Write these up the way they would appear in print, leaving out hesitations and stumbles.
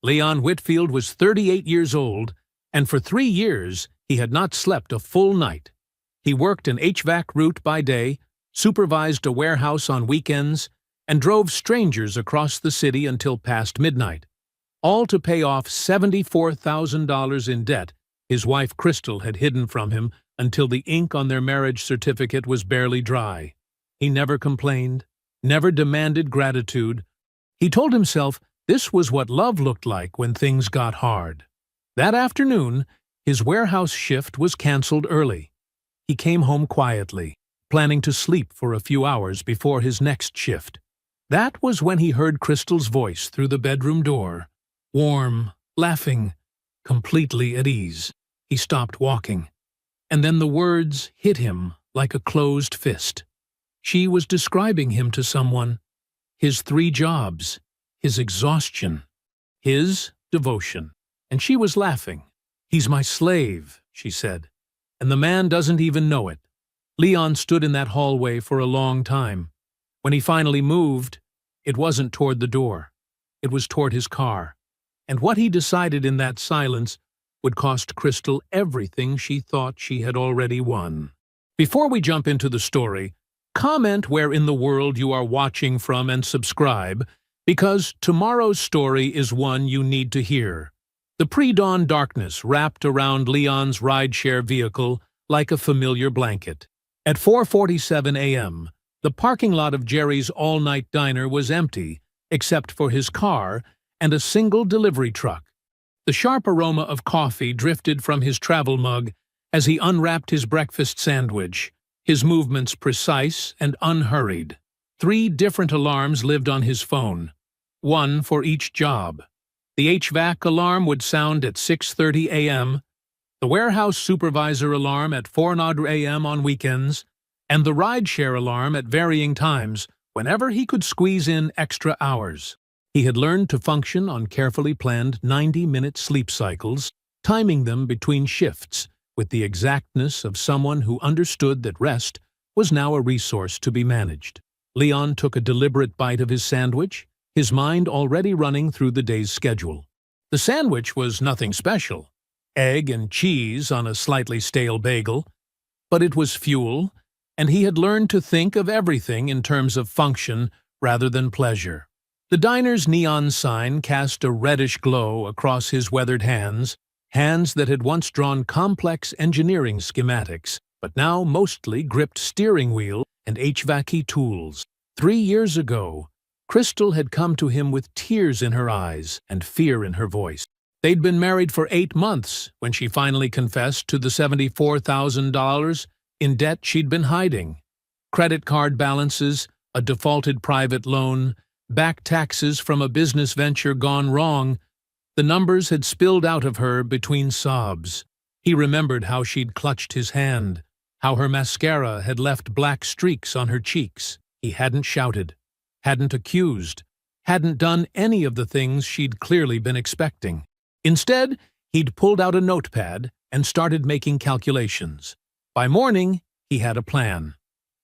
Leon Whitfield was 38 years old, and for 3 years he had not slept a full night. He worked an HVAC route by day, supervised a warehouse on weekends, and drove strangers across the city until past midnight, all to pay off $74,000 in debt his wife Crystal had hidden from him until the ink on their marriage certificate was barely dry. He never complained, never demanded gratitude. He told himself this was what love looked like when things got hard. That afternoon, his warehouse shift was canceled early. He came home quietly, planning to sleep for a few hours before his next shift. That was when he heard Crystal's voice through the bedroom door, warm, laughing, completely at ease. He stopped walking, and then the words hit him like a closed fist. She was describing him to someone, his 3 jobs, his exhaustion, his devotion, and she was laughing. "He's my slave," she said, "and the man doesn't even know it." Leon stood in that hallway for a long time. When he finally moved, it wasn't toward the door. It was toward his car, and what he decided in that silence would cost Crystal everything she thought she had already won. Before we jump into the story, comment where in the world you are watching from and subscribe, because tomorrow's story is one you need to hear. The pre-dawn darkness wrapped around Leon's rideshare vehicle like a familiar blanket. At 4:47 a.m., the parking lot of Jerry's all-night diner was empty, except for his car and a single delivery truck. The sharp aroma of coffee drifted from his travel mug as he unwrapped his breakfast sandwich, his movements precise and unhurried. 3 different alarms lived on his phone, one for each job. The HVAC alarm would sound at 6:30 a.m., the warehouse supervisor alarm at 4:00 a.m. on weekends, and the rideshare alarm at varying times whenever he could squeeze in extra hours. He had learned to function on carefully planned 90-minute sleep cycles, timing them between shifts with the exactness of someone who understood that rest was now a resource to be managed. Leon took a deliberate bite of his sandwich, his mind already running through the day's schedule. The sandwich was nothing special, egg and cheese on a slightly stale bagel, but it was fuel, and he had learned to think of everything in terms of function rather than pleasure. The diner's neon sign cast a reddish glow across his weathered hands that had once drawn complex engineering schematics, but now mostly gripped steering wheel and HVAC tools. 3 years ago, Crystal had come to him with tears in her eyes and fear in her voice. They'd been married for 8 months when she finally confessed to the $74,000 in debt she'd been hiding. Credit card balances, a defaulted private loan, back taxes from a business venture gone wrong. The numbers had spilled out of her between sobs. He remembered how she'd clutched his hand, how her mascara had left black streaks on her cheeks. He hadn't shouted, hadn't accused, hadn't done any of the things she'd clearly been expecting. Instead, he'd pulled out a notepad and started making calculations. By morning, he had a plan.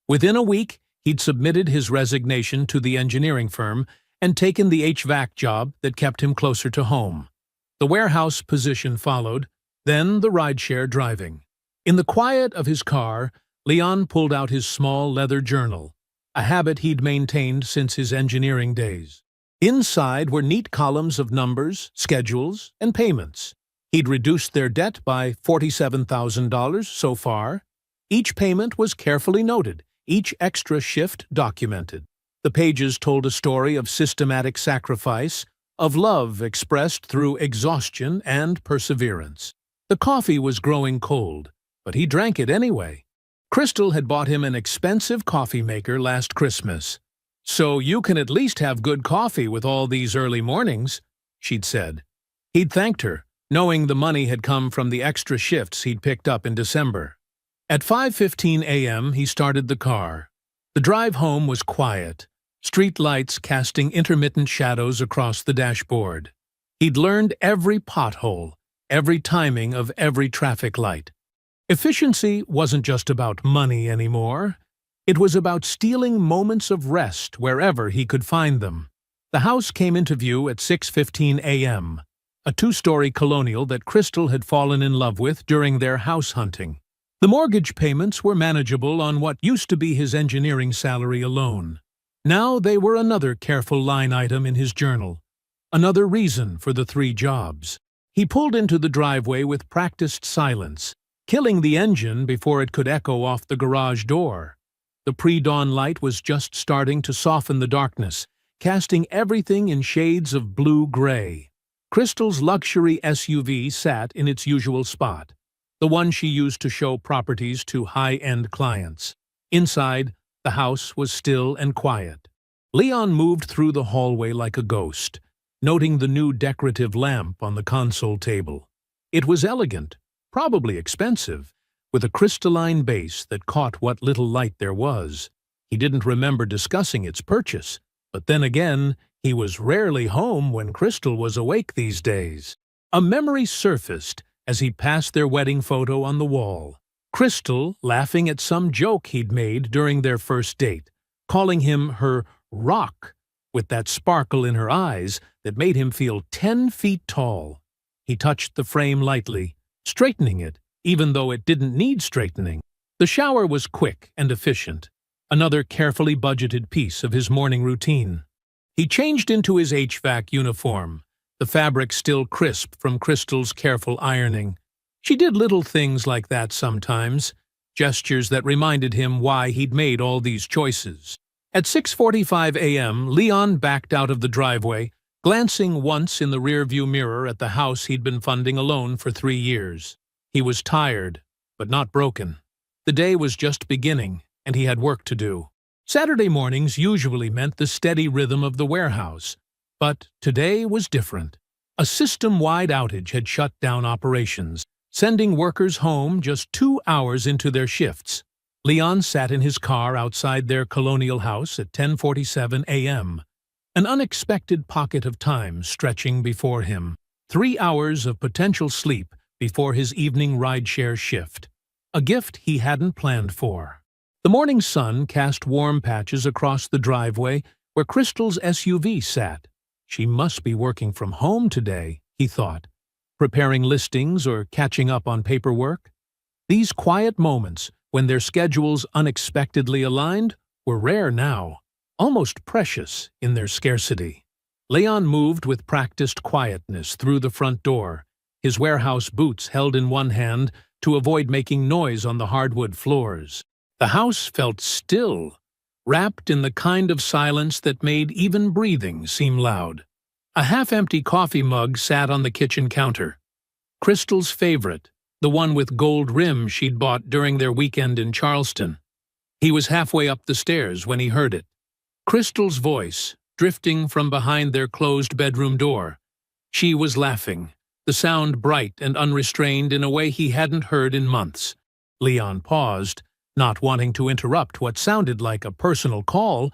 Within a week, he'd submitted his resignation to the engineering firm and taken the HVAC job that kept him closer to home. The warehouse position followed, then the rideshare driving. In the quiet of his car, Leon pulled out his small leather journal, a habit he'd maintained since his engineering days. Inside were neat columns of numbers, schedules, and payments. He'd reduced their debt by $47,000 so far. Each payment was carefully noted, each extra shift documented. The pages told a story of systematic sacrifice, of love expressed through exhaustion and perseverance. The coffee was growing cold, but he drank it anyway. Crystal had bought him an expensive coffee maker last Christmas. "So you can at least have good coffee with all these early mornings," she'd said. He'd thanked her, knowing the money had come from the extra shifts he'd picked up in December. At 5:15 a.m., he started the car. The drive home was quiet, street lights casting intermittent shadows across the dashboard. He'd learned every pothole, every timing of every traffic light. Efficiency wasn't just about money anymore. It was about stealing moments of rest wherever he could find them. The house came into view at 6:15 a.m., a two-story colonial that Crystal had fallen in love with during their house hunting. The mortgage payments were manageable on what used to be his engineering salary alone. Now they were another careful line item in his journal, another reason for the 3 jobs. He pulled into the driveway with practiced silence, killing the engine before it could echo off the garage door. The pre-dawn light was just starting to soften the darkness, casting everything in shades of blue-gray. Crystal's luxury SUV sat in its usual spot, the one she used to show properties to high-end clients. Inside, the house was still and quiet. Leon moved through the hallway like a ghost, noting the new decorative lamp on the console table. It was elegant, probably expensive, with a crystalline base that caught what little light there was. He didn't remember discussing its purchase, but then again, he was rarely home when Crystal was awake these days. A memory surfaced as he passed their wedding photo on the wall. Crystal laughing at some joke he'd made during their first date, calling him her rock, with that sparkle in her eyes that made him feel 10 feet tall. He touched the frame lightly, straightening it, even though it didn't need straightening. The shower was quick and efficient, another carefully budgeted piece of his morning routine. He changed into his HVAC uniform, the fabric still crisp from Crystal's careful ironing. She did little things like that sometimes, gestures that reminded him why he'd made all these choices. At 6:45 a.m., Leon backed out of the driveway, glancing once in the rearview mirror at the house he'd been funding alone for 3 years. He was tired, but not broken. The day was just beginning, and he had work to do. Saturday mornings usually meant the steady rhythm of the warehouse, but today was different. A system-wide outage had shut down operations, sending workers home just 2 hours into their shifts. Leon sat in his car outside their colonial house at 10:47 a.m., an unexpected pocket of time stretching before him. 3 hours of potential sleep before his evening rideshare shift, a gift he hadn't planned for. The morning sun cast warm patches across the driveway where Crystal's SUV sat. She must be working from home today, he thought, preparing listings or catching up on paperwork. These quiet moments, when their schedules unexpectedly aligned, were rare now, almost precious in their scarcity. Leon moved with practiced quietness through the front door, his warehouse boots held in one hand to avoid making noise on the hardwood floors. The house felt still, wrapped in the kind of silence that made even breathing seem loud. A half-empty coffee mug sat on the kitchen counter. Crystal's favorite, the one with gold rim she'd bought during their weekend in Charleston. He was halfway up the stairs when he heard it. Crystal's voice, drifting from behind their closed bedroom door. She was laughing, the sound bright and unrestrained in a way he hadn't heard in months. Leon paused, not wanting to interrupt what sounded like a personal call,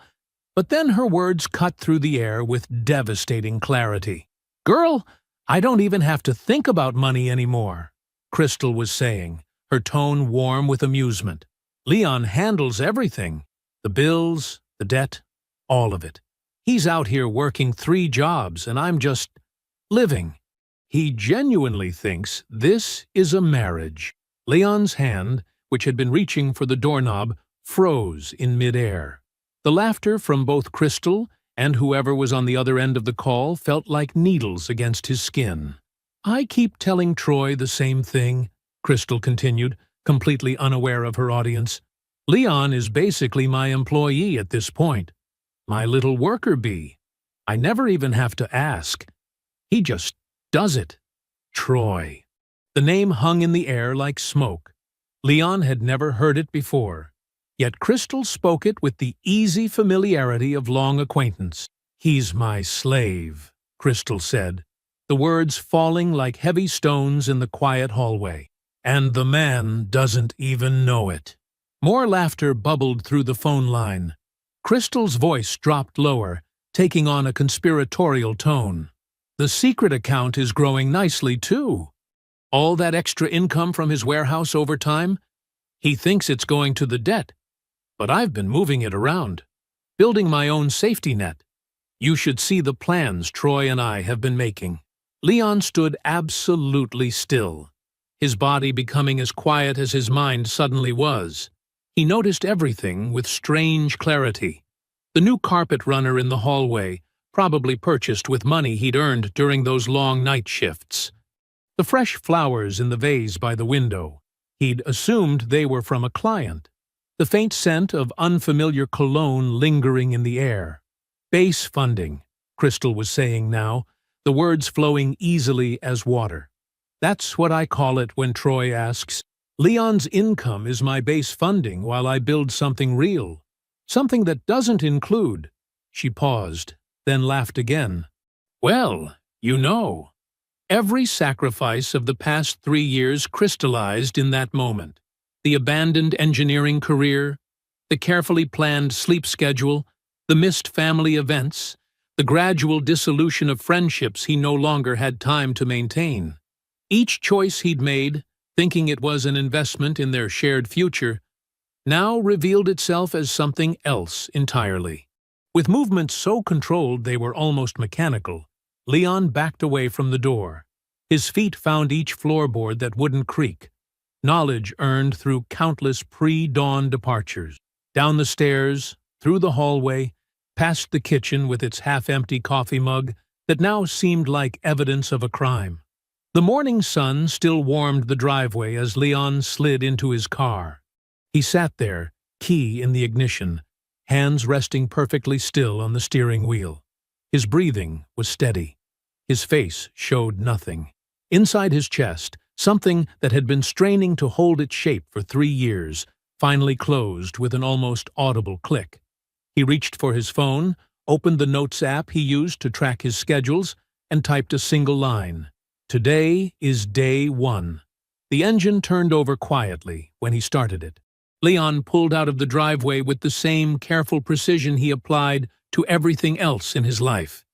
but then her words cut through the air with devastating clarity. "Girl, I don't even have to think about money anymore," Crystal was saying, her tone warm with amusement. "Leon handles everything. The bills, the debt, all of it. He's out here working 3 jobs, and I'm just living. He genuinely thinks this is a marriage." Leon's hand, which had been reaching for the doorknob, froze in midair. The laughter from both Crystal and whoever was on the other end of the call felt like needles against his skin. "I keep telling Troy the same thing," Crystal continued, completely unaware of her audience. "Leon is basically my employee at this point. My little worker bee. I never even have to ask. He just does it. Troy." The name hung in the air like smoke. Leon had never heard it before, yet Crystal spoke it with the easy familiarity of long acquaintance. "He's my slave," Crystal said, the words falling like heavy stones in the quiet hallway. "And the man doesn't even know it." More laughter bubbled through the phone line. Crystal's voice dropped lower, taking on a conspiratorial tone. "The secret account is growing nicely, too. All that extra income from his warehouse over time? He thinks it's going to the debt. But I've been moving it around, building my own safety net. You should see the plans Troy and I have been making." Leon stood absolutely still, his body becoming as quiet as his mind suddenly was. He noticed everything with strange clarity. The new carpet runner in the hallway, probably purchased with money he'd earned during those long night shifts. The fresh flowers in the vase by the window. He'd assumed they were from a client. The faint scent of unfamiliar cologne lingering in the air. "Base funding," Crystal was saying now, the words flowing easily as water. "That's what I call it when Troy asks. Leon's income is my base funding while I build something real. Something that doesn't include—" She paused, then laughed again. "Well, you know." Every sacrifice of the past 3 years crystallized in that moment. The abandoned engineering career, the carefully planned sleep schedule, the missed family events, the gradual dissolution of friendships he no longer had time to maintain. Each choice he'd made, thinking it was an investment in their shared future, now revealed itself as something else entirely. With movements so controlled they were almost mechanical, Leon backed away from the door. His feet found each floorboard that wouldn't creak. Knowledge earned through countless pre-dawn departures. Down the stairs, through the hallway, past the kitchen with its half-empty coffee mug that now seemed like evidence of a crime. The morning sun still warmed the driveway as Leon slid into his car. He sat there, key in the ignition, hands resting perfectly still on the steering wheel. His breathing was steady. His face showed nothing. Inside his chest, something that had been straining to hold its shape for 3 years finally closed with an almost audible click. He reached for his phone, opened the Notes app he used to track his schedules, and typed a single line. "Today is day 1. The engine turned over quietly when he started it. Leon pulled out of the driveway with the same careful precision he applied to everything else in his life.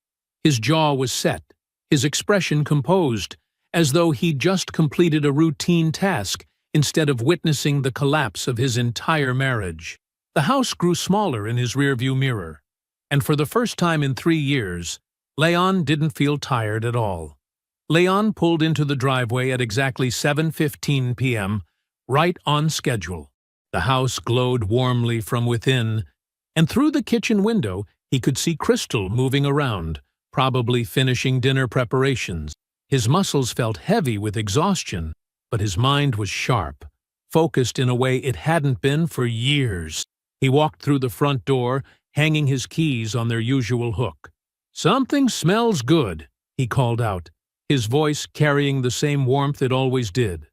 His jaw was set, his expression composed, as though he'd just completed a routine task instead of witnessing the collapse of his entire marriage. The house grew smaller in his rearview mirror, and for the first time in 3 years, Leon didn't feel tired at all. Leon pulled into the driveway at exactly 7:15 p.m., right on schedule. The house glowed warmly from within, and through the kitchen window he could see Crystal moving around, probably finishing dinner preparations. His muscles felt heavy with exhaustion, but his mind was sharp, focused in a way it hadn't been for years. He walked through the front door, hanging his keys on their usual hook. "Something smells good," he called out, his voice carrying the same warmth it always did.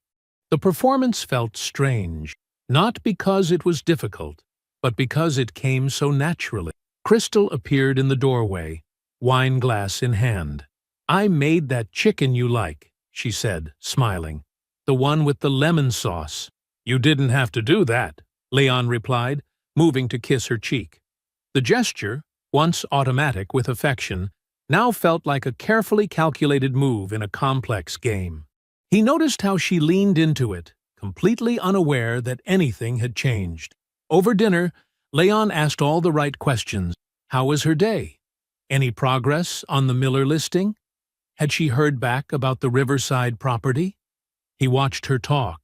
The performance felt strange, not because it was difficult, but because it came so naturally. Crystal appeared in the doorway, wine glass in hand. "I made that chicken you like," she said, smiling. "The one with the lemon sauce." "You didn't have to do that," Leon replied, moving to kiss her cheek. The gesture, once automatic with affection, now felt like a carefully calculated move in a complex game. He noticed how she leaned into it, completely unaware that anything had changed. Over dinner, Leon asked all the right questions. How was her day? Any progress on the Miller listing? Had she heard back about the Riverside property? He watched her talk,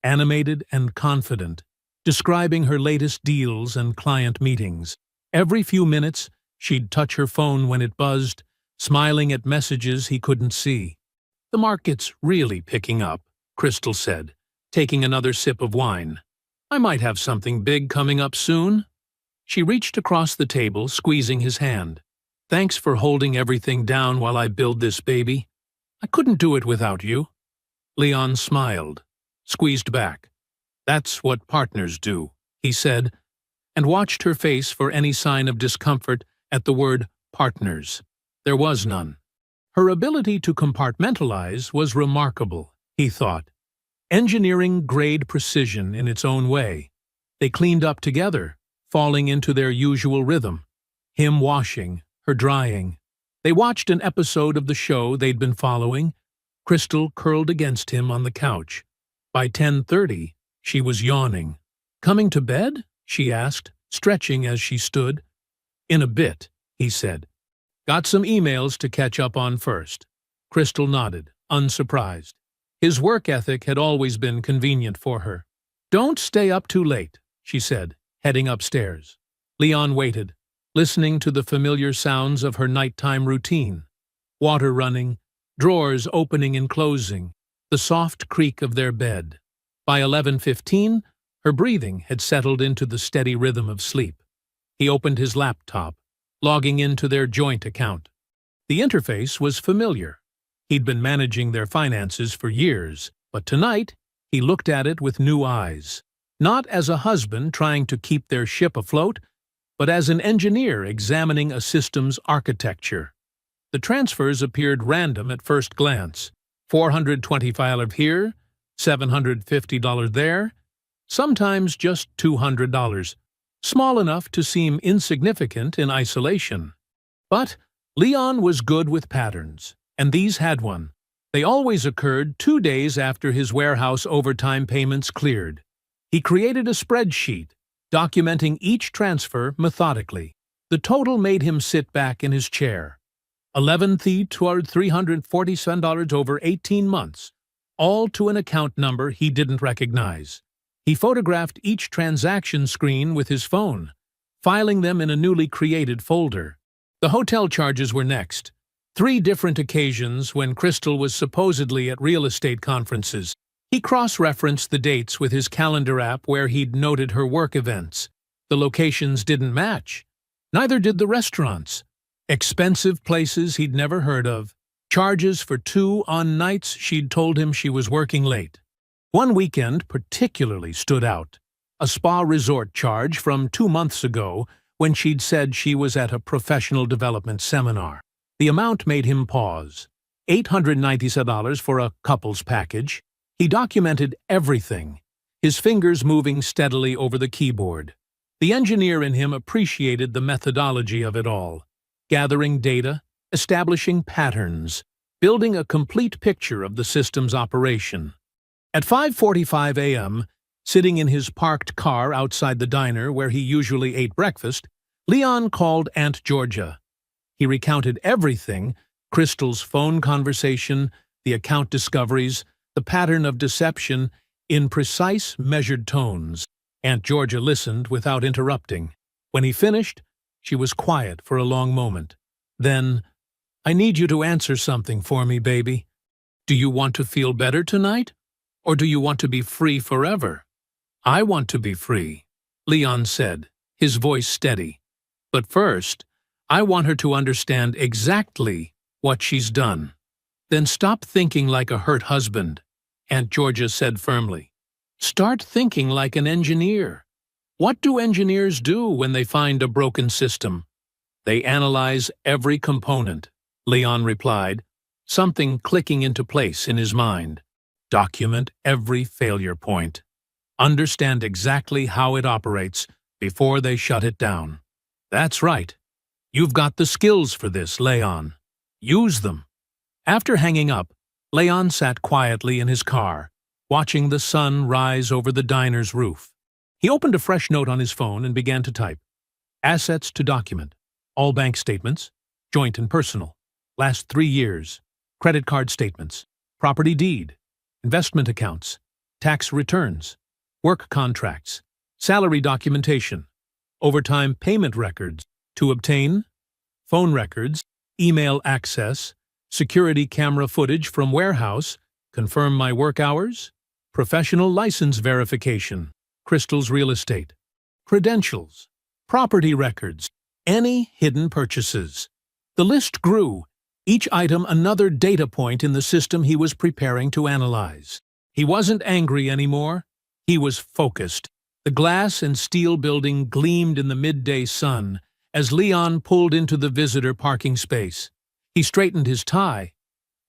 animated and confident, describing her latest deals and client meetings. Every few minutes, she'd touch her phone when it buzzed, smiling at messages he couldn't see. "The market's really picking up," Crystal said, taking another sip of wine. "I might have something big coming up soon." She reached across the table, squeezing his hand. "Thanks for holding everything down while I build this baby. I couldn't do it without you." Leon smiled, squeezed back. "That's what partners do," he said, and watched her face for any sign of discomfort at the word partners. There was none. Her ability to compartmentalize was remarkable, he thought. Engineering-grade precision in its own way. They cleaned up together, falling into their usual rhythm. Him washing, her drying. They watched an episode of the show they'd been following, Crystal curled against him on the couch. By 10:30, she was yawning. "Coming to bed?" she asked, stretching as she stood. "In a bit," he said. Got some emails to catch up on first. Crystal nodded, unsurprised. His work ethic had always been convenient for her. Don't stay up too late, she said, heading upstairs. Leon waited, listening to the familiar sounds of her nighttime routine. Water running, drawers opening and closing, the soft creak of their bed. By 11:15, her breathing had settled into the steady rhythm of sleep. He opened his laptop, logging into their joint account. The interface was familiar. He'd been managing their finances for years, but tonight he looked at it with new eyes. Not as a husband trying to keep their ship afloat, but as an engineer examining a system's architecture. The transfers appeared random at first glance. $425 here, $750 there, sometimes just $200, small enough to seem insignificant in isolation. But Leon was good with patterns, and these had one. They always occurred 2 days after his warehouse overtime payments cleared. He created a spreadsheet, documenting each transfer methodically. The total made him sit back in his chair. $11,347 over 18 months, all to an account number he didn't recognize. He photographed each transaction screen with his phone, filing them in a newly created folder. The hotel charges were next. 3 different occasions when Crystal was supposedly at real estate conferences. He cross-referenced the dates with his calendar app where he'd noted her work events. The locations didn't match. Neither did the restaurants. Expensive places he'd never heard of. Charges for 2 on nights she'd told him she was working late. One weekend particularly stood out. A spa resort charge from 2 months ago when she'd said she was at a professional development seminar. The amount made him pause. $897 for a couples package. He documented everything, his fingers moving steadily over the keyboard. The engineer in him appreciated the methodology of it all, gathering data, establishing patterns, building a complete picture of the system's operation. At 5:45 a.m., sitting in his parked car outside the diner where he usually ate breakfast, Leon called Aunt Georgia. He recounted everything: Crystal's phone conversation, the account discoveries, the pattern of deception, in precise, measured tones. Aunt Georgia listened without interrupting. When he finished, she was quiet for a long moment. Then, "I need you to answer something for me, baby. Do you want to feel better tonight? Or do you want to be free forever?" "I want to be free," Leon said, his voice steady. "But first, I want her to understand exactly what she's done." "Then stop thinking like a hurt husband," Aunt Georgia said firmly. "Start thinking like an engineer. What do engineers do when they find a broken system?" "They analyze every component," Leon replied, something clicking into place in his mind. "Document every failure point. Understand exactly how it operates before they shut it down." "That's right. You've got the skills for this, Leon. Use them." After hanging up, Leon sat quietly in his car, watching the sun rise over the diner's roof. He opened a fresh note on his phone and began to type. Assets to document. All bank statements, joint and personal. Last 3 years. Credit card statements. Property deed. Investment accounts. Tax returns. Work contracts. Salary documentation. Overtime payment records. To obtain. Phone records. Email access. Security camera footage from warehouse. Confirm my work hours. Professional license verification. Crystal's real estate. Credentials. Property records. Any hidden purchases. The list grew, each item another data point in the system he was preparing to analyze. He wasn't angry anymore. He was focused. The glass and steel building gleamed in the midday sun as Leon pulled into the visitor parking space. He straightened his tie,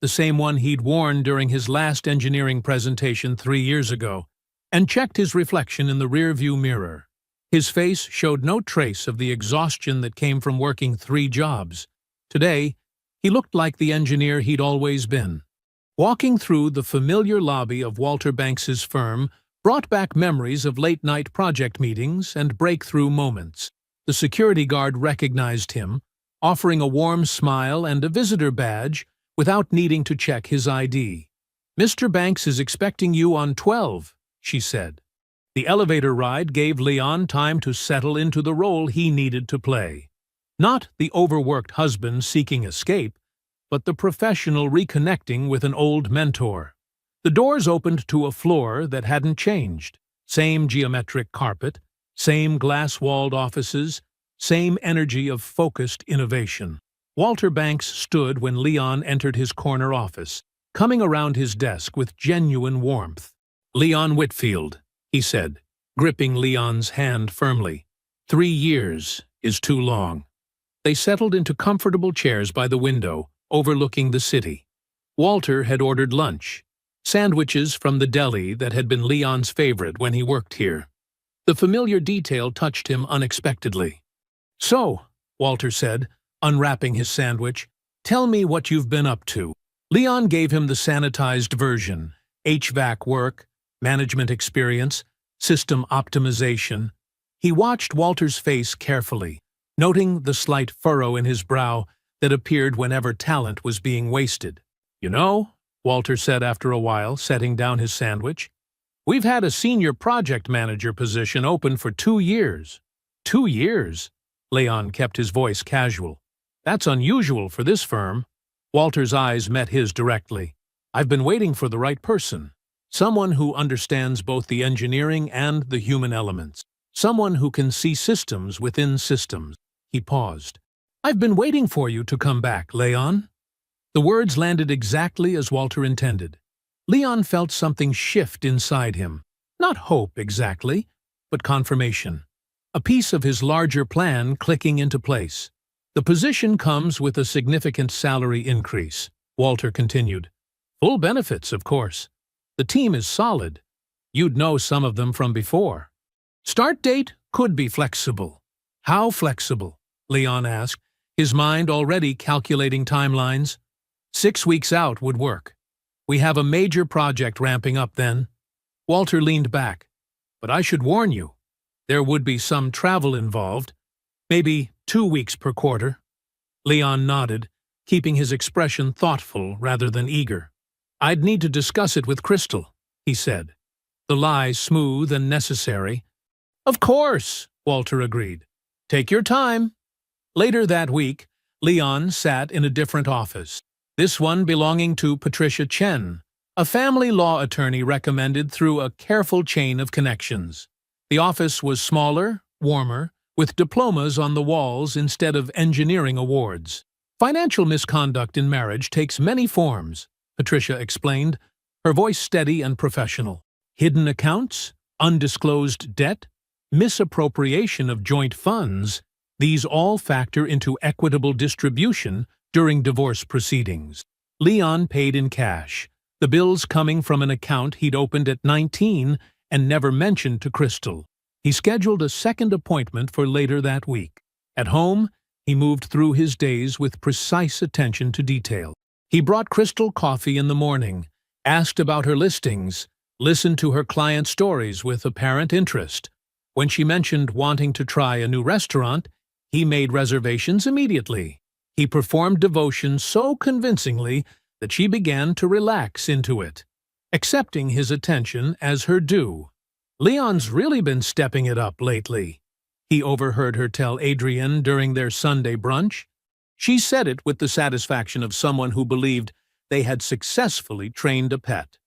the same one he'd worn during his last engineering presentation 3 years ago, and checked his reflection in the rearview mirror. His face showed no trace of the exhaustion that came from working 3 jobs. Today, he looked like the engineer he'd always been. Walking through the familiar lobby of Walter Banks's firm brought back memories of late-night project meetings and breakthrough moments. The security guard recognized him, offering a warm smile and a visitor badge without needing to check his ID. "Mr. Banks is expecting you on 12, she said. The elevator ride gave Leon time to settle into the role he needed to play. Not the overworked husband seeking escape, but the professional reconnecting with an old mentor. The doors opened to a floor that hadn't changed. Same geometric carpet, same glass-walled offices, same energy of focused innovation. Walter Banks stood when Leon entered his corner office, coming around his desk with genuine warmth. "Leon Whitfield," he said, gripping Leon's hand firmly. "3 years is too long." They settled into comfortable chairs by the window, overlooking the city. Walter had ordered lunch, sandwiches from the deli that had been Leon's favorite when he worked here. The familiar detail touched him unexpectedly. "So," Walter said, unwrapping his sandwich, "tell me what you've been up to." Leon gave him the sanitized version: HVAC work, management experience, system optimization. He watched Walter's face carefully, noting the slight furrow in his brow that appeared whenever talent was being wasted. "You know," Walter said after a while, setting down his sandwich, "we've had a senior project manager position open for 2 years. 2 years? Leon kept his voice casual. "That's unusual for this firm." Walter's eyes met his directly. "I've been waiting for the right person. Someone who understands both the engineering and the human elements. Someone who can see systems within systems." He paused. "I've been waiting for you to come back, Leon." The words landed exactly as Walter intended. Leon felt something shift inside him. Not hope exactly, but confirmation. A piece of his larger plan clicking into place. "The position comes with a significant salary increase," Walter continued. "Full benefits, of course. The team is solid. You'd know some of them from before. Start date could be flexible." "How flexible?" Leon asked, his mind already calculating timelines. 6 weeks out would work. We have a major project ramping up then." Walter leaned back. "But I should warn you. There would be some travel involved. Maybe 2 weeks per quarter." Leon nodded, keeping his expression thoughtful rather than eager. "I'd need to discuss it with Crystal," he said, the lie smooth and necessary. "Of course," Walter agreed. "Take your time." Later that week, Leon sat in a different office, this one belonging to Patricia Chen, a family law attorney recommended through a careful chain of connections. The office was smaller, warmer, with diplomas on the walls instead of engineering awards. "Financial misconduct in marriage takes many forms," Patricia explained, her voice steady and professional. "Hidden accounts, undisclosed debt, misappropriation of joint funds, these all factor into equitable distribution during divorce proceedings." Leon paid in cash, the bills coming from an account he'd opened at 19 and never mentioned to Crystal. He scheduled a second appointment for later that week. At home, he moved through his days with precise attention to detail. He brought Crystal coffee in the morning, asked about her listings, listened to her client stories with apparent interest. When she mentioned wanting to try a new restaurant, he made reservations immediately. He performed devotion so convincingly that she began to relax into it, accepting his attention as her due. "Leon's really been stepping it up lately," he overheard her tell Adrienne during their Sunday brunch. She said it with the satisfaction of someone who believed they had successfully trained a pet.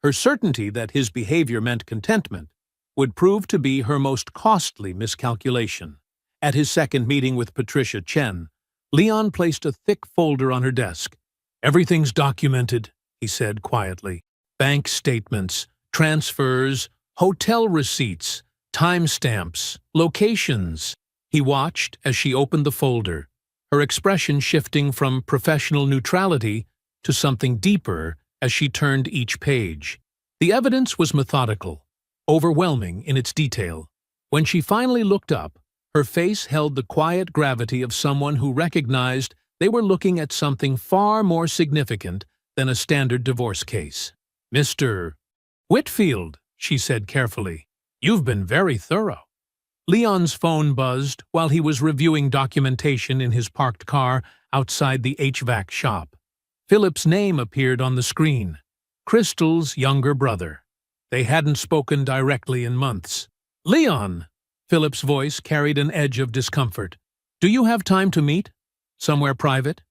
Her certainty that his behavior meant contentment would prove to be her most costly miscalculation. At his second meeting with Patricia Chen, Leon placed a thick folder on her desk. "Everything's documented," he said quietly. "Bank statements, transfers, hotel receipts, timestamps, locations." He watched as she opened the folder, her expression shifting from professional neutrality to something deeper as she turned each page. The evidence was methodical, overwhelming in its detail. When she finally looked up, her face held the quiet gravity of someone who recognized they were looking at something far more significant than a standard divorce case. "Mr. Whitfield," she said carefully, "you've been very thorough." Leon's phone buzzed while he was reviewing documentation in his parked car outside the HVAC shop. Philip's name appeared on the screen. Crystal's younger brother. They hadn't spoken directly in months. "Leon!" Philip's voice carried an edge of discomfort. "Do you have time to meet? Somewhere private?"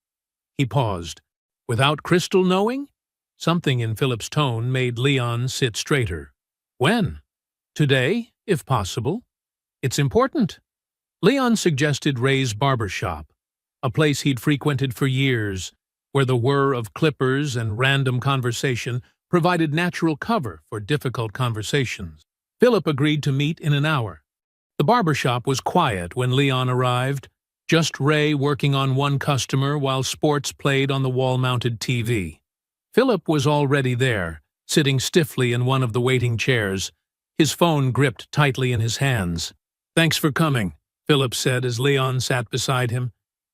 He paused. Without Crystal knowing? Something in Philip's tone made Leon sit straighter. "When?" "Today, if possible." "It's important." Leon suggested Ray's barber shop, a place he'd frequented for years, where the whir of clippers and random conversation provided natural cover for difficult conversations. Philip agreed to meet in an hour. The barber shop was quiet when Leon arrived, just Ray working on one customer while sports played on the wall-mounted TV. Philip was already there, sitting stiffly in one of the waiting chairs, his phone gripped tightly in his hands. "Thanks for coming," Philip said as Leon sat beside him.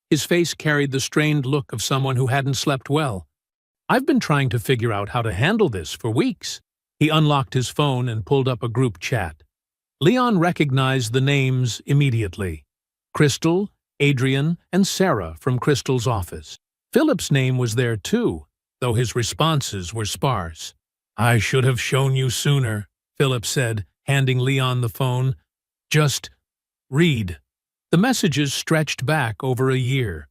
His face carried the strained look of someone who hadn't slept well. "I've been trying to figure out how to handle this for weeks." He unlocked his phone and pulled up a group chat. Leon recognized the names immediately. Crystal, Adrian, and Sarah from Crystal's office. Philip's name was there too, though his responses were sparse. "I should have shown you sooner," Philip said, handing Leon the phone. "Just read." The messages stretched back over a year.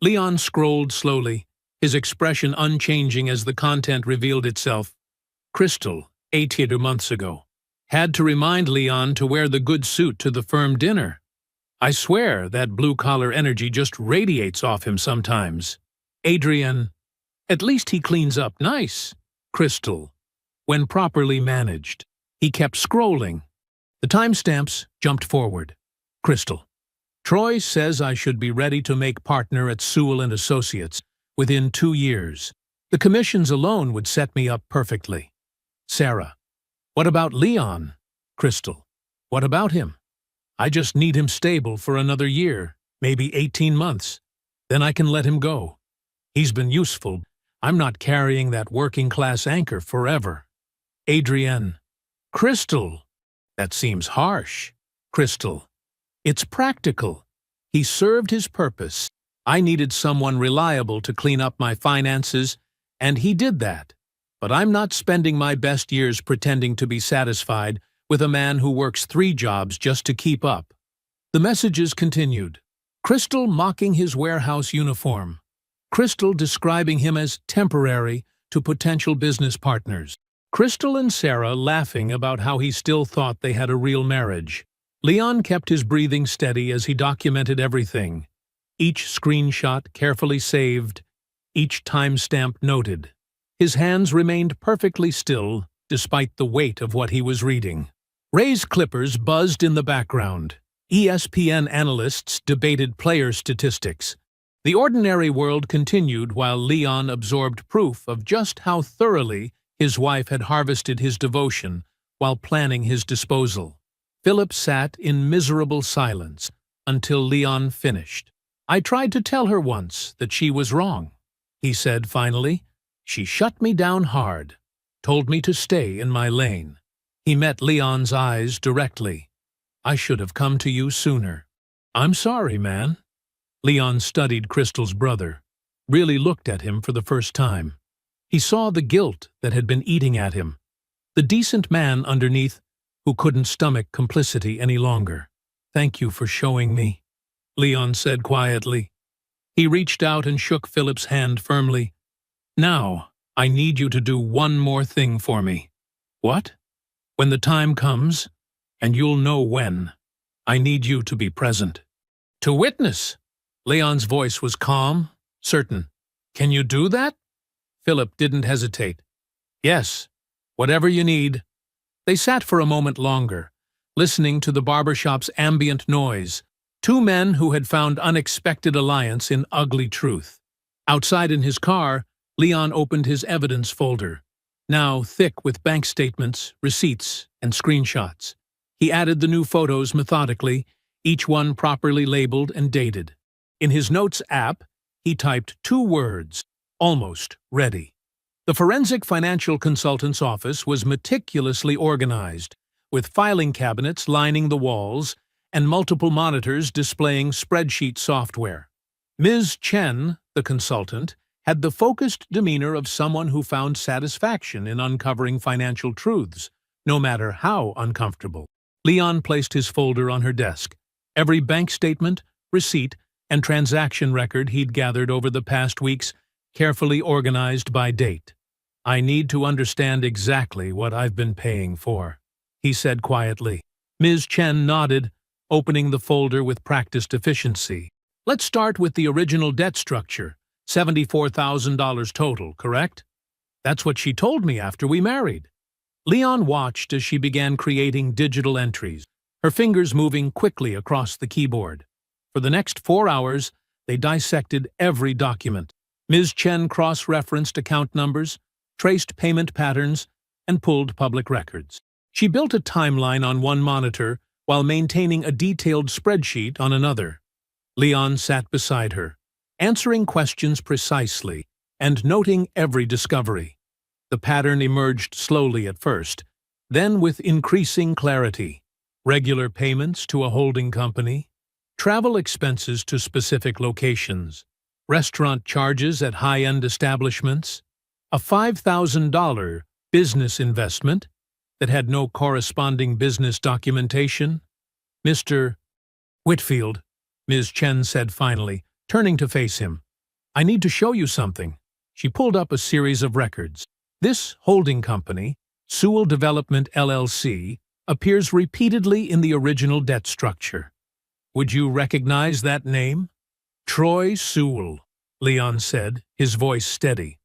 Leon scrolled slowly, his expression unchanging as the content revealed itself. Crystal, 8 months ago. Had to remind Leon to wear the good suit to the firm dinner. I swear that blue-collar energy just radiates off him sometimes. Adrian, at least he cleans up nice. Crystal, when properly managed. He kept scrolling. The timestamps jumped forward. Crystal, Troy says I should be ready to make partner at Sewell & Associates within 2 years. The commissions alone would set me up perfectly. Sarah, what about Leon? Crystal, what about him? I just need him stable for another year, maybe 18 months. Then I can let him go. He's been useful. I'm not carrying that working-class anchor forever. Adrienne, Crystal, that seems harsh. Crystal, it's practical. He served his purpose. I needed someone reliable to clean up my finances, and he did that. But I'm not spending my best years pretending to be satisfied with a man who works 3 jobs just to keep up. The messages continued. Crystal mocking his warehouse uniform. Crystal describing him as temporary to potential business partners. Crystal and Sarah laughing about how he still thought they had a real marriage. Leon kept his breathing steady as he documented everything. Each screenshot carefully saved, each timestamp noted. His hands remained perfectly still, despite the weight of what he was reading. Ray's clippers buzzed in the background. ESPN analysts debated player statistics. The ordinary world continued while Leon absorbed proof of just how thoroughly his wife had harvested his devotion while planning his disposal. Philip sat in miserable silence until Leon finished. I tried to tell her once that she was wrong, he said finally. She shut me down hard, told me to stay in my lane. He met Leon's eyes directly. I should have come to you sooner. I'm sorry, man. Leon studied Crystal's brother, really looked at him for the first time. He saw the guilt that had been eating at him, the decent man underneath who couldn't stomach complicity any longer. Thank you for showing me, Leon said quietly. He reached out and shook Philip's hand firmly. Now, I need you to do one more thing for me. What? When the time comes, and you'll know when, I need you to be present. To witness. Leon's voice was calm, certain. Can you do that? Philip didn't hesitate. Yes, whatever you need. They sat for a moment longer, listening to the barbershop's ambient noise, 2 men who had found unexpected alliance in ugly truth. Outside in his car, Leon opened his evidence folder, now thick with bank statements, receipts, and screenshots. He added the new photos methodically, each one properly labeled and dated. In his Notes app, he typed 2 words, almost ready. The forensic financial consultant's office was meticulously organized, with filing cabinets lining the walls and multiple monitors displaying spreadsheet software. Ms. Chen, the consultant, had the focused demeanor of someone who found satisfaction in uncovering financial truths, no matter how uncomfortable. Leon placed his folder on her desk. Every bank statement, receipt, and transaction record he'd gathered over the past weeks, carefully organized by date. "I need to understand exactly what I've been paying for," he said quietly. Ms. Chen nodded, opening the folder with practiced efficiency. "Let's start with the original debt structure, $74,000 total, correct?" "That's what she told me after we married." Leon watched as she began creating digital entries, her fingers moving quickly across the keyboard. For the next 4 hours, they dissected every document. Ms. Chen cross-referenced account numbers, traced payment patterns, and pulled public records. She built a timeline on one monitor while maintaining a detailed spreadsheet on another. Leon sat beside her, answering questions precisely and noting every discovery. The pattern emerged slowly at first, then with increasing clarity. Regular payments to a holding company, travel expenses to specific locations, restaurant charges at high-end establishments, a $5,000 business investment that had no corresponding business documentation. "Mr. Whitfield," Ms. Chen said finally, turning to face him, "I need to show you something." She pulled up a series of records. "This holding company, Sewell Development LLC, appears repeatedly in the original debt structure. Would you recognize that name?" "Troy Sewell," Leon said, his voice steady.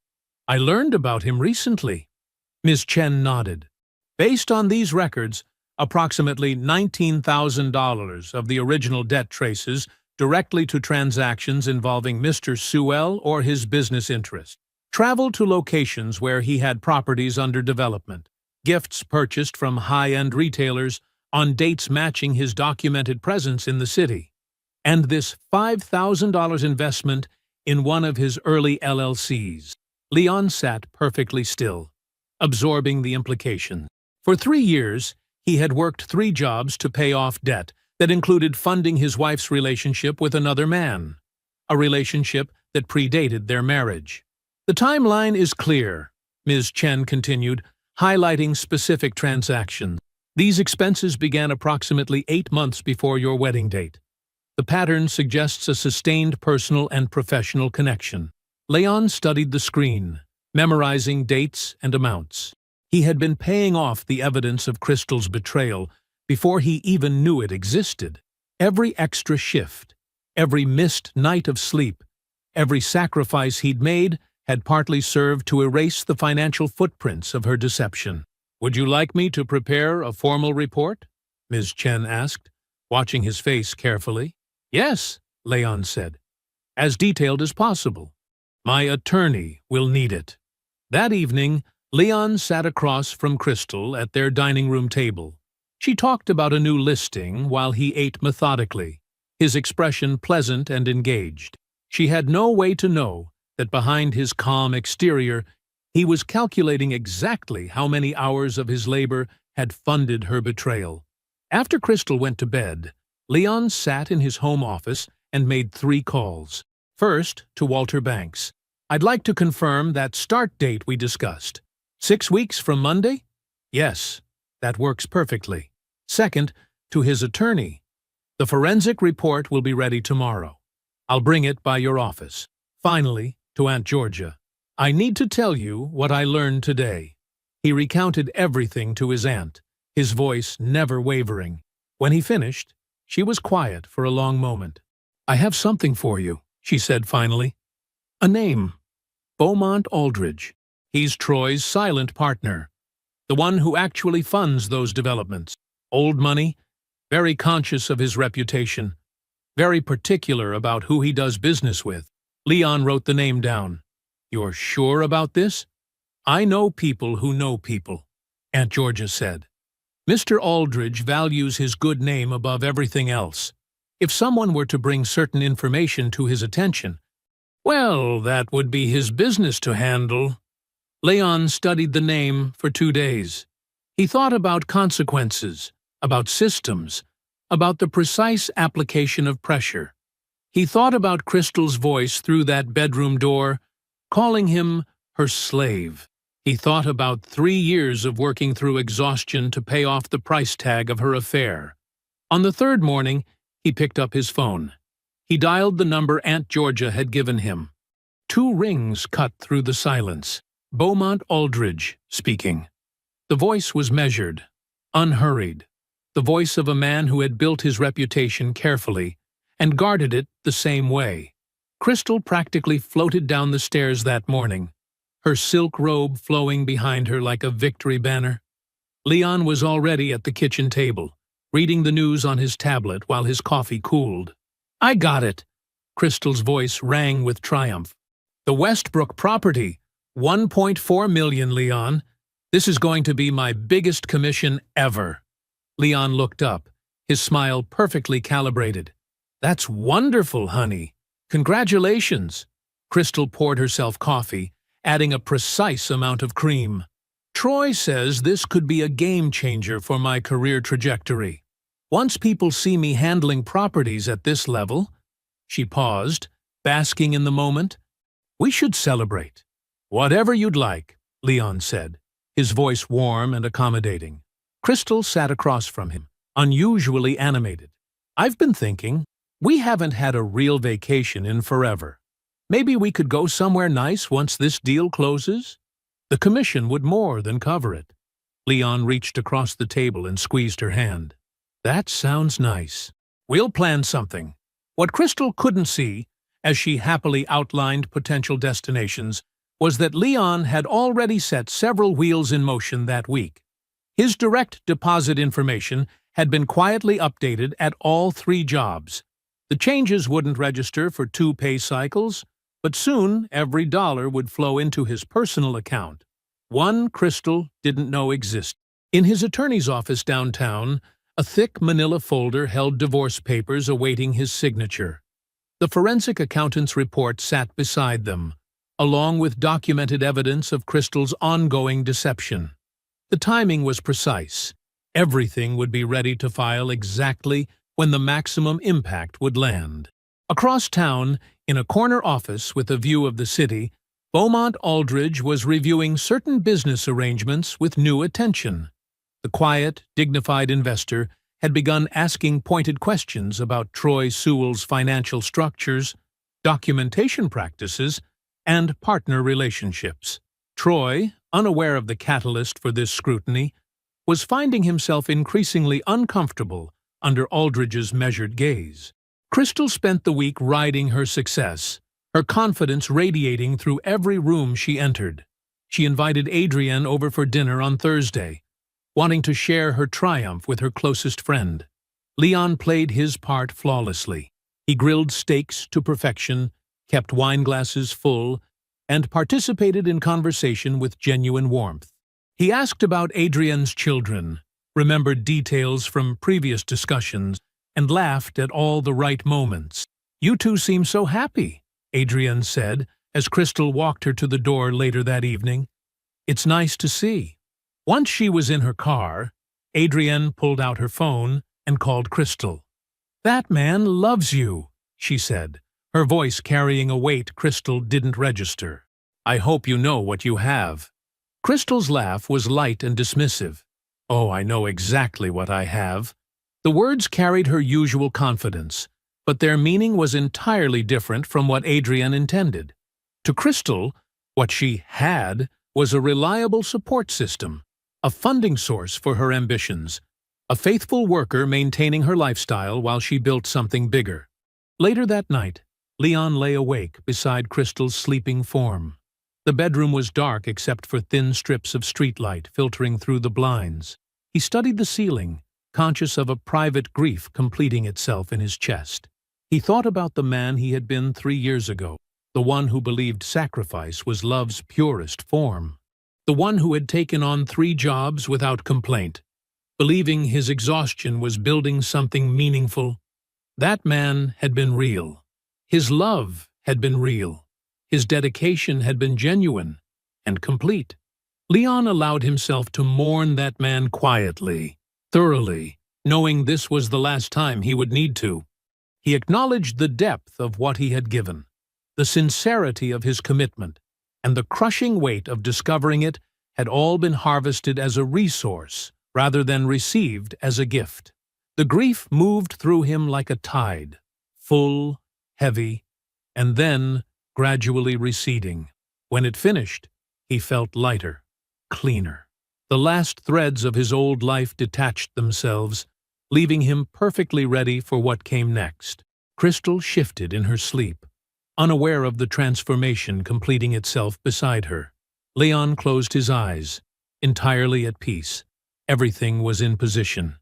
"I learned about him recently." Ms. Chen nodded. "Based on these records, approximately $19,000 of the original debt traces directly to transactions involving Mr. Sewell or his business interests. Travel to locations where he had properties under development, gifts purchased from high-end retailers on dates matching his documented presence in the city, and this $5,000 investment in one of his early LLCs." Leon sat perfectly still, absorbing the implications. For 3 years, he had worked 3 jobs to pay off debt that included funding his wife's relationship with another man, a relationship that predated their marriage. "The timeline is clear," Ms. Chen continued, highlighting specific transactions. "These expenses began approximately 8 months before your wedding date. The pattern suggests a sustained personal and professional connection." Leon studied the screen, memorizing dates and amounts. He had been paying off the evidence of Crystal's betrayal before he even knew it existed. Every extra shift, every missed night of sleep, every sacrifice he'd made had partly served to erase the financial footprints of her deception. "Would you like me to prepare a formal report?" Ms. Chen asked, watching his face carefully. "Yes," Leon said, "as detailed as possible. My attorney will need it." That evening, Leon sat across from Crystal at their dining room table. She talked about a new listing while he ate methodically, his expression pleasant and engaged. She had no way to know that behind his calm exterior, he was calculating exactly how many hours of his labor had funded her betrayal. After Crystal went to bed, Leon sat in his home office and made 3 calls. First, to Walter Banks. "I'd like to confirm that start date we discussed. 6 weeks from Monday?" "Yes, that works perfectly." Second, to his attorney. "The forensic report will be ready tomorrow. I'll bring it by your office." Finally, to Aunt Georgia. "I need to tell you what I learned today." He recounted everything to his aunt, his voice never wavering. When he finished, she was quiet for a long moment. "I have something for you," she said finally. "A name. Beaumont Aldridge. He's Troy's silent partner, the one who actually funds those developments. Old money, very conscious of his reputation, very particular about who he does business with." Leon wrote the name down. "You're sure about this?" "I know people who know people," Aunt Georgia said. "Mr. Aldridge values his good name above everything else. If someone were to bring certain information to his attention, well, that would be his business to handle." Leon studied the name for 2 days. He thought about consequences, about systems, about the precise application of pressure. He thought about Crystal's voice through that bedroom door, calling him her slave. He thought about 3 years of working through exhaustion to pay off the price tag of her affair. On the third morning, he picked up his phone. He dialed the number Aunt Georgia had given him. 2 rings cut through the silence. Beaumont Aldridge speaking. The voice was measured, unhurried, the voice of a man who had built his reputation carefully and guarded it the same way. Crystal practically floated down the stairs that morning, her silk robe flowing behind her like a victory banner. Leon was already at the kitchen table, reading the news on his tablet while his coffee cooled. "I got it!" Crystal's voice rang with triumph. "The Westbrook property! 1.4 million, Leon. This is going to be my biggest commission ever." Leon looked up, his smile perfectly calibrated. "That's wonderful, honey. Congratulations." Crystal poured herself coffee, adding a precise amount of cream. "Troy says this could be a game changer for my career trajectory. Once people see me handling properties at this level—" She paused, basking in the moment. "We should celebrate." "Whatever you'd like," Leon said, his voice warm and accommodating. Crystal sat across from him, unusually animated. "I've been thinking, we haven't had a real vacation in forever. Maybe we could go somewhere nice once this deal closes? The commission would more than cover it." Leon reached across the table and squeezed her hand. "That sounds nice. We'll plan something." What Crystal couldn't see, as she happily outlined potential destinations, was that Leon had already set several wheels in motion that week. His direct deposit information had been quietly updated at all 3 jobs. The changes wouldn't register for 2 pay cycles, but soon every dollar would flow into his personal account, one Crystal didn't know existed. In his attorney's office downtown, a thick manila folder held divorce papers awaiting his signature. The forensic accountant's report sat beside them, along with documented evidence of Crystal's ongoing deception. The timing was precise. Everything would be ready to file exactly when the maximum impact would land. Across town, in a corner office with a view of the city, Beaumont Aldridge was reviewing certain business arrangements with new attention. The quiet, dignified investor had begun asking pointed questions about Troy Sewell's financial structures, documentation practices, and partner relationships. Troy, unaware of the catalyst for this scrutiny, was finding himself increasingly uncomfortable under Aldridge's measured gaze. Crystal spent the week riding her success, her confidence radiating through every room she entered. She invited Adrienne over for dinner on Thursday, wanting to share her triumph with her closest friend. Leon played his part flawlessly. He grilled steaks to perfection, kept wine glasses full, and participated in conversation with genuine warmth. He asked about Adrienne's children, remembered details from previous discussions, and laughed at all the right moments. "You two seem so happy," Adrienne said, as Crystal walked her to the door later that evening. "It's nice to see." Once she was in her car, Adrienne pulled out her phone and called Crystal. "That man loves you," she said, her voice carrying a weight Crystal didn't register. "I hope you know what you have." Crystal's laugh was light and dismissive. "Oh, I know exactly what I have." The words carried her usual confidence, but their meaning was entirely different from what Adrienne intended. To Crystal, what she had was a reliable support system, a funding source for her ambitions, a faithful worker maintaining her lifestyle while she built something bigger. Later that night, Leon lay awake beside Crystal's sleeping form. The bedroom was dark except for thin strips of streetlight filtering through the blinds. He studied the ceiling, conscious of a private grief completing itself in his chest. He thought about the man he had been 3 years ago, the one who believed sacrifice was love's purest form, the one who had taken on 3 jobs without complaint, believing his exhaustion was building something meaningful. That man had been real. His love had been real. His dedication had been genuine and complete. Leon allowed himself to mourn that man quietly, thoroughly, knowing this was the last time he would need to. He acknowledged the depth of what he had given, the sincerity of his commitment, and the crushing weight of discovering it had all been harvested as a resource rather than received as a gift. The grief moved through him like a tide, full, heavy, and then gradually receding. When it finished, he felt lighter, cleaner. The last threads of his old life detached themselves, leaving him perfectly ready for what came next. Crystal shifted in her sleep, unaware of the transformation completing itself beside her. Leon closed his eyes, entirely at peace. Everything was in position.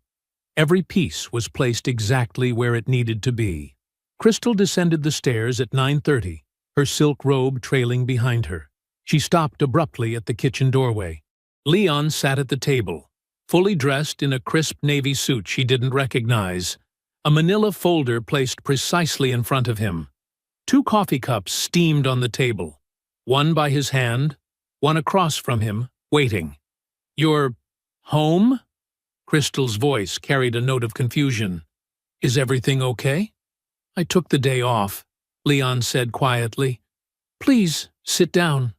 Every piece was placed exactly where it needed to be. Crystal descended the stairs at 9:30, her silk robe trailing behind her. She stopped abruptly at the kitchen doorway. Leon sat at the table, fully dressed in a crisp navy suit she didn't recognize, a manila folder placed precisely in front of him. 2 coffee cups steamed on the table, one by his hand, one across from him, waiting. "You're home?" Crystal's voice carried a note of confusion. "Is everything okay?" "I took the day off," Leon said quietly. "Please, sit down."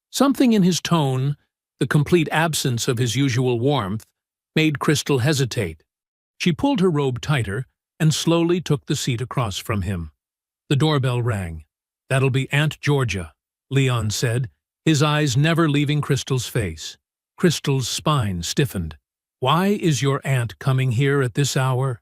Something in his tone, the complete absence of his usual warmth, made Crystal hesitate. She pulled her robe tighter and slowly took the seat across from him. The doorbell rang. "That'll be Aunt Georgia," Leon said, his eyes never leaving Crystal's face. Crystal's spine stiffened. "Why is your aunt coming here at this hour?"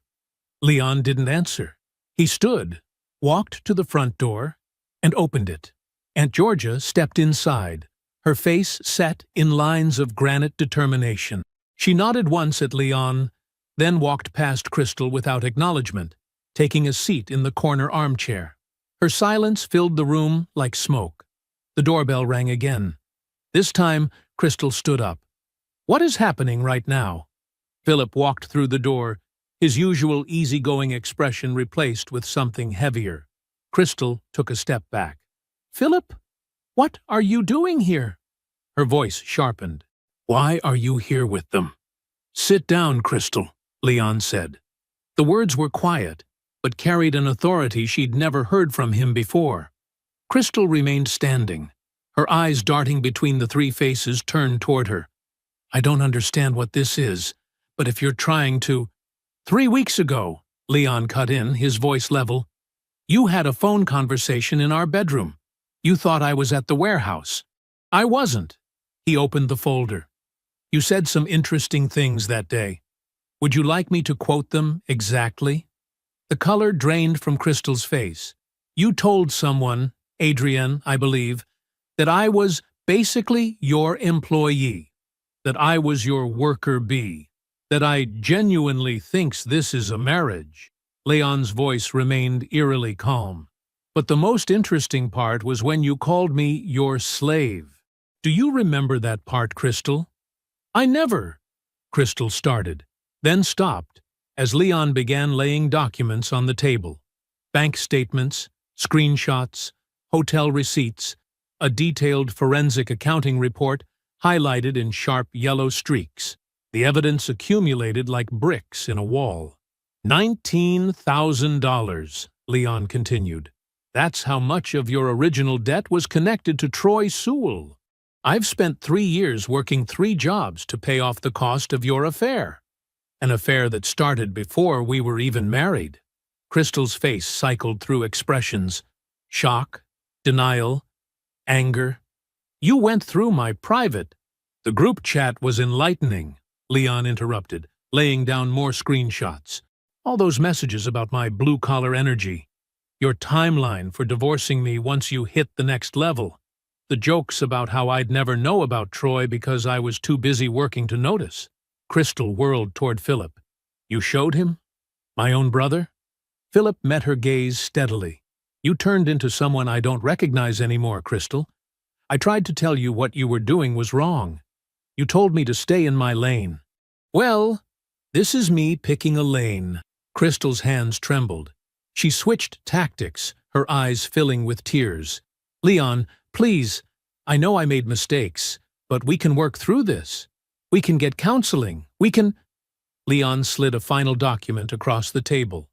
Leon didn't answer. He stood, walked to the front door, and opened it. Aunt Georgia stepped inside, her face set in lines of granite determination. She nodded once at Leon, then walked past Crystal without acknowledgement, taking a seat in the corner armchair. Her silence filled the room like smoke. The doorbell rang again. This time, Crystal stood up. "What is happening right now?" Philip walked through the door, his usual easygoing expression replaced with something heavier. Crystal took a step back. "Philip, what are you doing here?" Her voice sharpened. "Why are you here with them?" "Sit down, Crystal," Leon said. The words were quiet, but carried an authority she'd never heard from him before. Crystal remained standing, her eyes darting between the 3 faces turned toward her. "I don't understand what this is, but if you're trying to—" "3 weeks ago," Leon cut in, his voice level, "you had a phone conversation in our bedroom. You thought I was at the warehouse. I wasn't." He opened the folder. "You said some interesting things that day. Would you like me to quote them exactly?" The color drained from Crystal's face. "You told someone, Adrienne, I believe, that I was basically your employee, that I was your worker bee, that I genuinely thinks this is a marriage." Leon's voice remained eerily calm. "But the most interesting part was when you called me your slave. Do you remember that part, Crystal?" "I never," Crystal started, then stopped, as Leon began laying documents on the table. Bank statements, screenshots, hotel receipts, a detailed forensic accounting report highlighted in sharp yellow streaks. The evidence accumulated like bricks in a wall. $19,000, Leon continued. "That's how much of your original debt was connected to Troy Sewell. I've spent 3 years working 3 jobs to pay off the cost of your affair. An affair that started before we were even married." Crystal's face cycled through expressions: shock, denial, anger. "You went through my private—" "The group chat was enlightening," Leon interrupted, laying down more screenshots. "All those messages about my blue-collar energy. Your timeline for divorcing me once you hit the next level. The jokes about how I'd never know about Troy because I was too busy working to notice." Crystal whirled toward Philip. "You showed him? My own brother?" Philip met her gaze steadily. "You turned into someone I don't recognize anymore, Crystal. I tried to tell you what you were doing was wrong. You told me to stay in my lane." "Well, this is me picking a lane." Crystal's hands trembled. She switched tactics, her eyes filling with tears. "Leon, please, I know I made mistakes, but we can work through this. We can get counseling. We can—" Leon slid a final document across the table.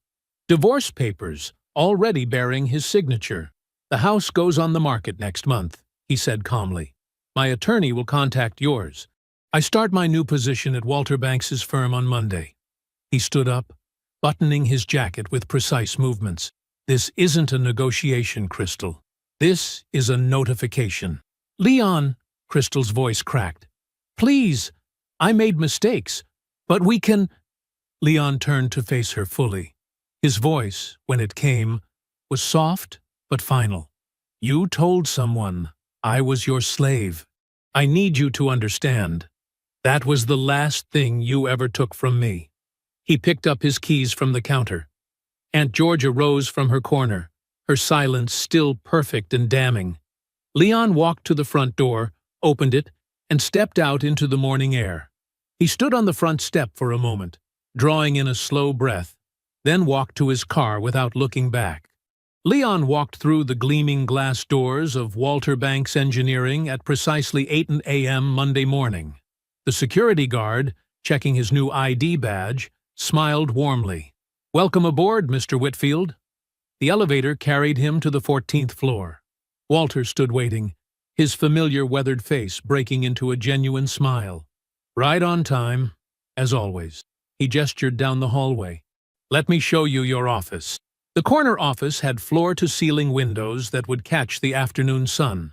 Divorce papers, already bearing his signature. The house goes on the market next month, he said calmly. My attorney will contact yours. I start my new position at Walter Banks's firm on Monday. He stood up, buttoning his jacket with precise movements. This isn't a negotiation, Crystal. This is a notification. Leon, Crystal's voice cracked. Please, I made mistakes, but we can… Leon turned to face her fully. His voice, when it came, was soft but final. You told someone I was your slave. I need you to understand. That was the last thing you ever took from me. He picked up his keys from the counter. Aunt Georgia rose from her corner, her silence still perfect and damning. Leon walked to the front door, opened it, and stepped out into the morning air. He stood on the front step for a moment, drawing in a slow breath, then walked to his car without looking back. Leon walked through the gleaming glass doors of Walter Banks Engineering at precisely 8 a.m. Monday morning. The security guard, checking his new ID badge, smiled warmly. Welcome aboard, Mr. Whitfield. The elevator carried him to the 14th floor. Walter stood waiting, his familiar weathered face breaking into a genuine smile. Right on time, as always. He gestured down the hallway. Let me show you your office. The corner office had floor-to-ceiling windows that would catch the afternoon sun.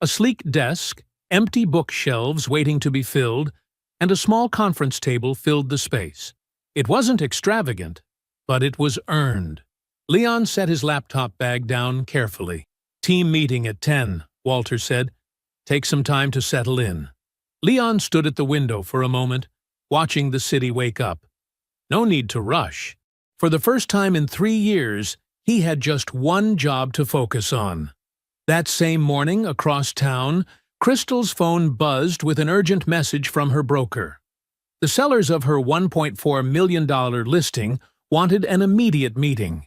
A sleek desk, empty bookshelves waiting to be filled, and a small conference table filled the space. It wasn't extravagant, but it was earned. Leon set his laptop bag down carefully. Team meeting at 10, Walter said. Take some time to settle in. Leon stood at the window for a moment, watching the city wake up. No need to rush. For the first time in 3 years, he had just one job to focus on. That same morning, across town, Crystal's phone buzzed with an urgent message from her broker. The sellers of her $1.4 million listing wanted an immediate meeting.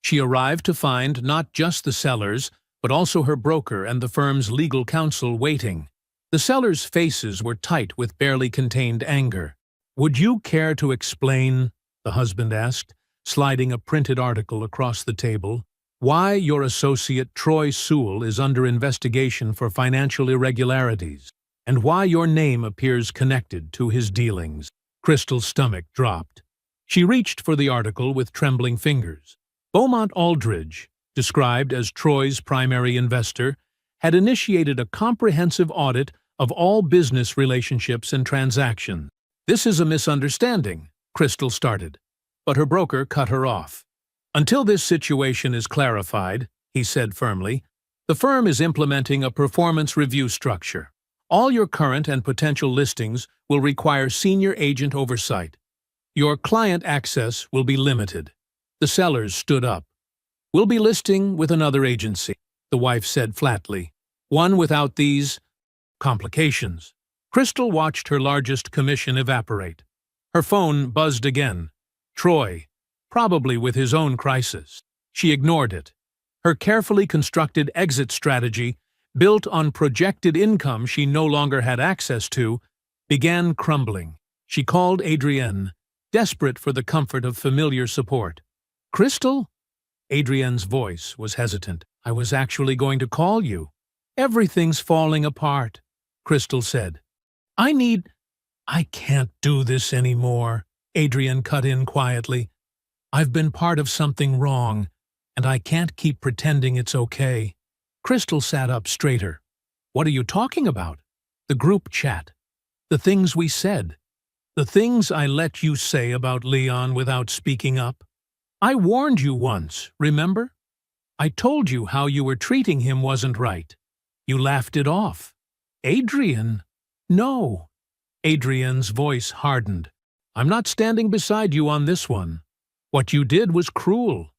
She arrived to find not just the sellers, but also her broker and the firm's legal counsel waiting. The sellers' faces were tight with barely contained anger. Would you care to explain, the husband asked, sliding a printed article across the table, why your associate Troy Sewell is under investigation for financial irregularities, and why your name appears connected to his dealings? Crystal's stomach dropped. She reached for the article with trembling fingers. Beaumont Aldridge, described as Troy's primary investor, had initiated a comprehensive audit of all business relationships and transactions. This is a misunderstanding, Crystal started, but her broker cut her off. Until this situation is clarified, he said firmly, the firm is implementing a performance review structure. All your current and potential listings will require senior agent oversight. Your client access will be limited. The sellers stood up. We'll be listing with another agency, the wife said flatly. One without these complications. Crystal watched her largest commission evaporate. Her phone buzzed again. Troy, probably with his own crisis. She ignored it. Her carefully constructed exit strategy, built on projected income she no longer had access to, began crumbling. She called Adrienne, desperate for the comfort of familiar support. Crystal? Adrienne's voice was hesitant. I was actually going to call you. Everything's falling apart, Crystal said. I can't do this anymore, Adrienne cut in quietly. I've been part of something wrong, and I can't keep pretending it's okay. Crystal sat up straighter. What are you talking about? The group chat. The things we said. The things I let you say about Leon without speaking up. I warned you once, remember? I told you how you were treating him wasn't right. You laughed it off. Adrienne? No. Adrienne's voice hardened. I'm not standing beside you on this one. What you did was cruel,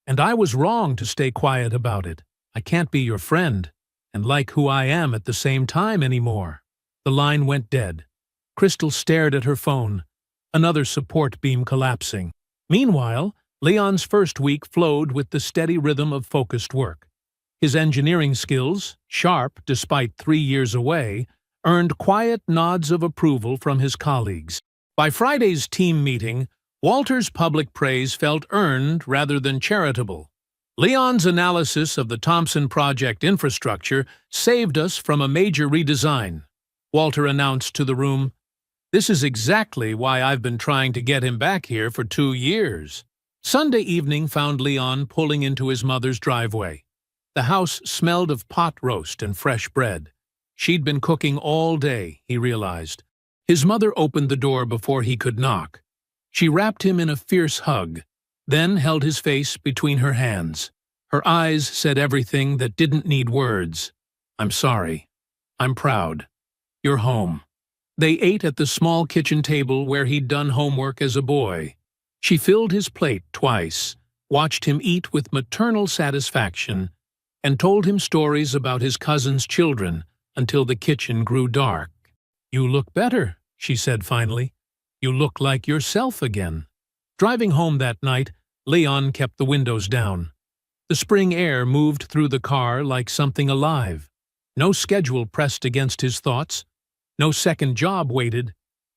and I was wrong to stay quiet about it. I can't be your friend and like who I am at the same time anymore. The line went dead. Crystal stared at her phone, another support beam collapsing. Meanwhile, Leon's first week flowed with the steady rhythm of focused work. His engineering skills, sharp despite 3 years away, earned quiet nods of approval from his colleagues. By Friday's team meeting, Walter's public praise felt earned rather than charitable. Leon's analysis of the Thompson project infrastructure saved us from a major redesign. Walter announced to the room, "This is exactly why I've been trying to get him back here for 2 years." Sunday evening found Leon pulling into his mother's driveway. The house smelled of pot roast and fresh bread. She'd been cooking all day, he realized. His mother opened the door before he could knock. She wrapped him in a fierce hug, then held his face between her hands. Her eyes said everything that didn't need words. "I'm sorry. I'm proud. You're home." They ate at the small kitchen table where he'd done homework as a boy. She filled his plate twice, watched him eat with maternal satisfaction, and told him stories about his cousin's children until the kitchen grew dark. "You look better," she said finally. "You look like yourself again." Driving home that night, Leon kept the windows down. The spring air moved through the car like something alive. No schedule pressed against his thoughts. No second job waited.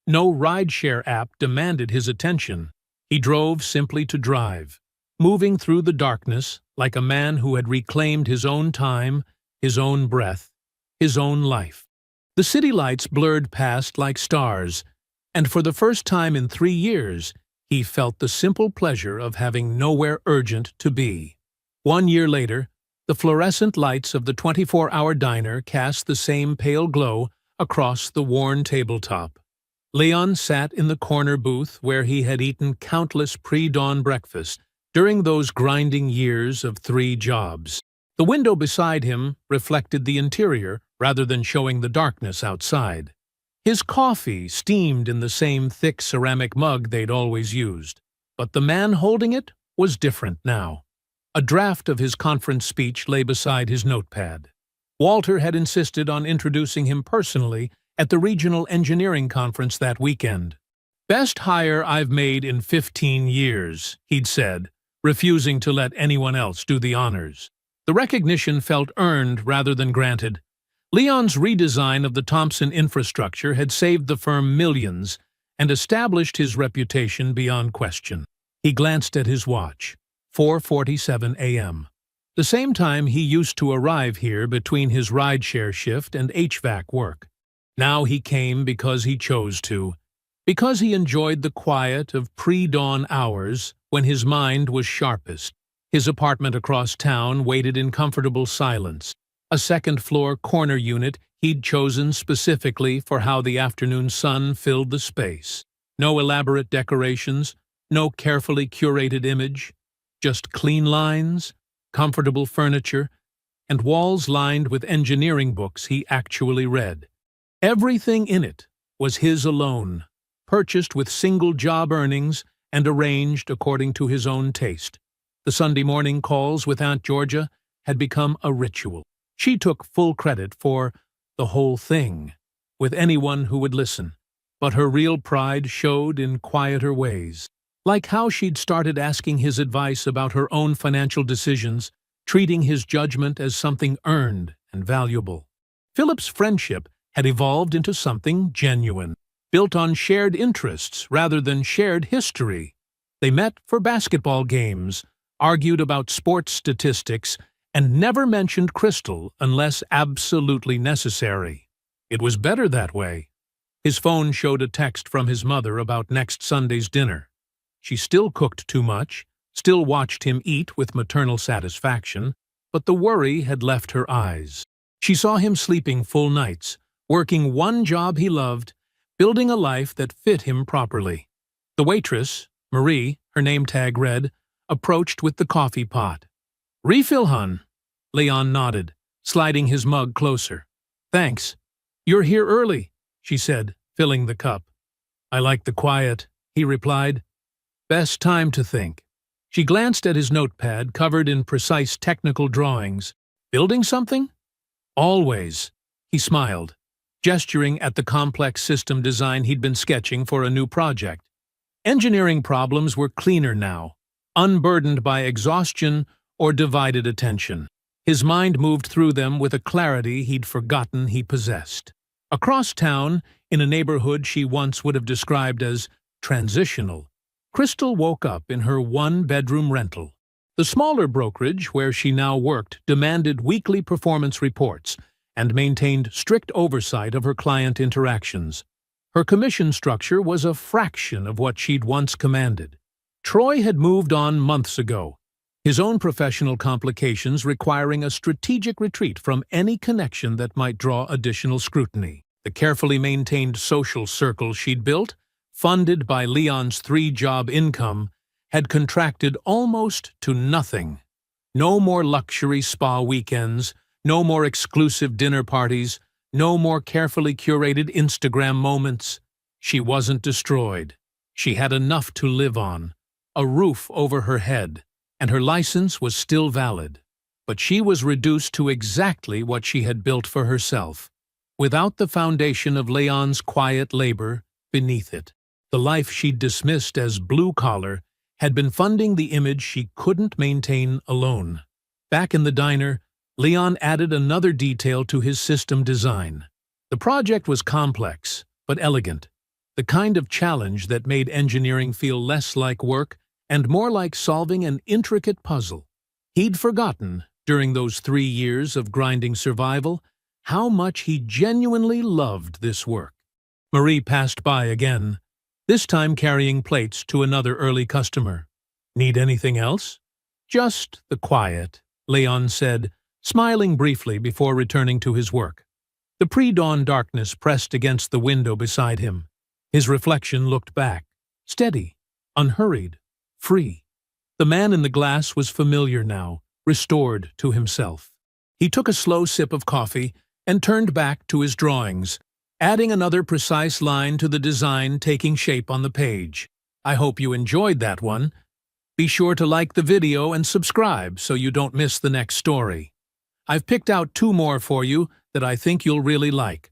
No rideshare app demanded his attention. He drove simply to drive, moving through the darkness like a man who had reclaimed his own time, his own breath, his own life. The city lights blurred past like stars, and for the first time in 3 years, he felt the simple pleasure of having nowhere urgent to be. 1 year later, the fluorescent lights of the 24-hour diner cast the same pale glow across the worn tabletop. Leon sat in the corner booth where he had eaten countless pre-dawn breakfasts during those grinding years of 3 jobs. The window beside him reflected the interior rather than showing the darkness outside. His coffee steamed in the same thick ceramic mug they'd always used, but the man holding it was different now. A draft of his conference speech lay beside his notepad. Walter had insisted on introducing him personally at the regional engineering conference that weekend. "Best hire I've made in 15 years, he'd said, refusing to let anyone else do the honors. The recognition felt earned rather than granted. Leon's redesign of the Thompson infrastructure had saved the firm millions and established his reputation beyond question. He glanced at his watch. 4:47 a.m. The same time he used to arrive here between his rideshare shift and HVAC work. Now he came because he chose to, because he enjoyed the quiet of pre-dawn hours when his mind was sharpest. His apartment across town waited in comfortable silence, a second-floor corner unit he'd chosen specifically for how the afternoon sun filled the space. No elaborate decorations, no carefully curated image, just clean lines, comfortable furniture, and walls lined with engineering books he actually read. Everything in it was his alone, purchased with single-job earnings and arranged according to his own taste. The Sunday morning calls with Aunt Georgia had become a ritual. She took full credit for the whole thing with anyone who would listen, but her real pride showed in quieter ways. Like how she'd started asking his advice about her own financial decisions, treating his judgment as something earned and valuable. Philip's friendship had evolved into something genuine, built on shared interests rather than shared history. They met for basketball games, argued about sports statistics, and never mentioned Crystal unless absolutely necessary. It was better that way. His phone showed a text from his mother about next Sunday's dinner. She still cooked too much, still watched him eat with maternal satisfaction, but the worry had left her eyes. She saw him sleeping full nights, working one job he loved, building a life that fit him properly. The waitress, Marie, her name tag read, approached with the coffee pot. "Refill, hun." Leon nodded, sliding his mug closer. "Thanks. You're here early," she said, filling the cup. "I like the quiet," he replied. "Best time to think." She glanced at his notepad covered in precise technical drawings. "Building something?" "Always." He smiled, gesturing at the complex system design he'd been sketching for a new project. Engineering problems were cleaner now, unburdened by exhaustion or divided attention. His mind moved through them with a clarity he'd forgotten he possessed. Across town, In a neighborhood she once would have described as transitional, Crystal woke up in her one-bedroom rental. The smaller brokerage where she now worked demanded weekly performance reports and maintained strict oversight of her client interactions. Her commission structure was a fraction of what she'd once commanded. Troy had moved on months ago, his own professional complications requiring a strategic retreat from any connection that might draw additional scrutiny. The carefully maintained social circle she'd built, funded by Leon's three-job income, had contracted almost to nothing. No more luxury spa weekends, no more exclusive dinner parties, no more carefully curated Instagram moments. She wasn't destroyed. She had enough to live on, a roof over her head, and her license was still valid. But she was reduced to exactly what she had built for herself, without the foundation of Leon's quiet labor beneath it. The life she'd dismissed as blue-collar had been funding the image she couldn't maintain alone. Back in the diner, Leon added another detail to his system design. The project was complex, but elegant, the kind of challenge that made engineering feel less like work and more like solving an intricate puzzle. He'd forgotten, during those 3 years of grinding survival, how much he genuinely loved this work. Marie passed by again, this time carrying plates to another early customer. "Need anything else?" "Just the quiet," Leon said, smiling briefly before returning to his work. The pre-dawn darkness pressed against the window beside him. His reflection looked back, steady, unhurried, free. The man in the glass was familiar now, restored to himself. He took a slow sip of coffee and turned back to his drawings, adding another precise line to the design taking shape on the page. I hope you enjoyed that one. Be sure to like the video and subscribe so you don't miss the next story. I've picked out 2 more for you that I think you'll really like.